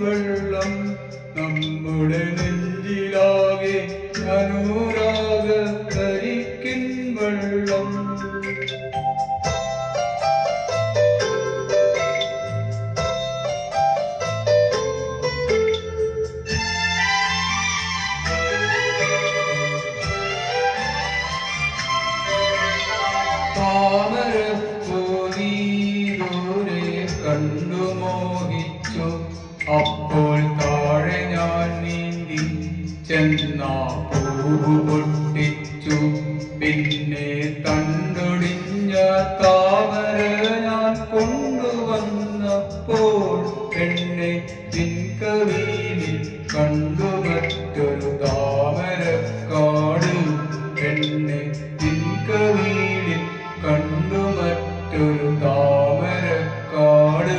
വെള്ളം നമ്മുടെ നെഞ്ചിലാകെ അനുരാഗ കരിക്കിൻ വെള്ളം. കണ്ടു മോഹിച്ചു അപ്പോൾ താഴെ ഞാൻ നീന്തി ചെന്നാ പൂവ് പൊട്ടിച്ചു. പിന്നെ തണ്ടൊടിഞ്ഞ താമര ഞാൻ കൊണ്ടുവന്നപ്പോൾ എന്നെ പിൻകവിയിൽ കണ്ടു മറ്റൊരു താമരക്കാട്. എന്നെ പിൻകവിയിൽ കണ്ടു മറ്റൊരു താമരക്കാട്.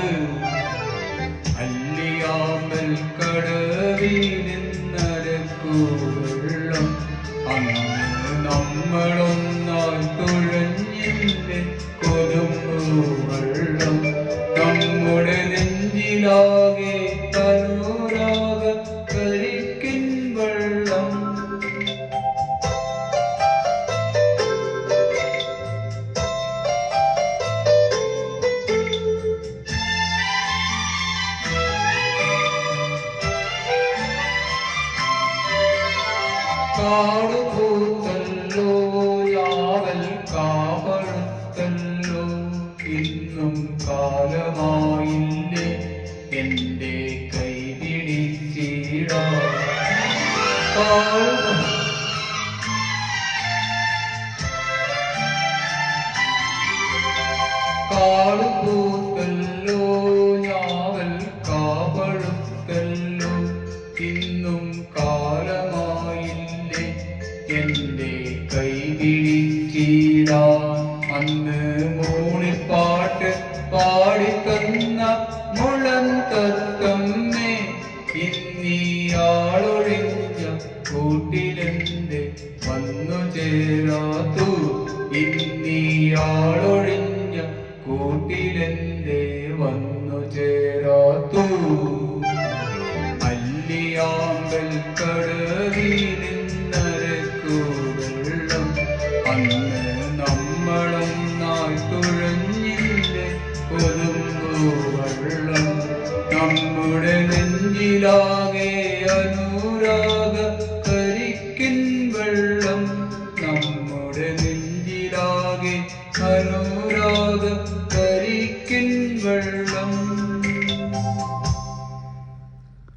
അല്ലിയാമ്പൽ കടവിൽ നിന്നരക്കു വെള്ളം അന്ന് നമ്മളൊന്നായി തുഴഞ്ഞില്ലേ കൊതുമ്പു വെള്ളം. നമ്മുടെ നെഞ്ചിലാകെ അനുരാഗ കരിക്കിൻ വെള്ളം. കാടുപൂത്തല്ലോ യാവൽ കാപഴുത്തല്ലോ ഇന്നും കാലമായില്ലേ എൻ്റെ കൈ പിടിച്ചിടാൻ. കാടുപൂത്തല്ലോ ഞാവൽ കാപഴുത്തല്ലോ ഇന്നും കാലമായില്ലേ എൻ്റെ കൈ പിടിച്ചിടാൻ. അന്ന് മൂളിപ്പാട്ട് പാടിത്തന്ന മുളം തത്തമ്മേ ഇന്നിയാളൊഴിഞ്ഞ കൂട്ടിലെന്ത് വന്നു ചേരാത്തു. ഇന്നിയാളൊഴിഞ്ഞ കൂട്ടിലെന്ത് വന്നു ചേരാത്തു. അല്ലിയാമ്പൽ കടവിൽ നിന്നരക്കു വെള്ളം അന്ന് നമ്മളൊന്നായി തുഴഞ്ഞില്ലേ കൊതുമ്പു വെള്ളം.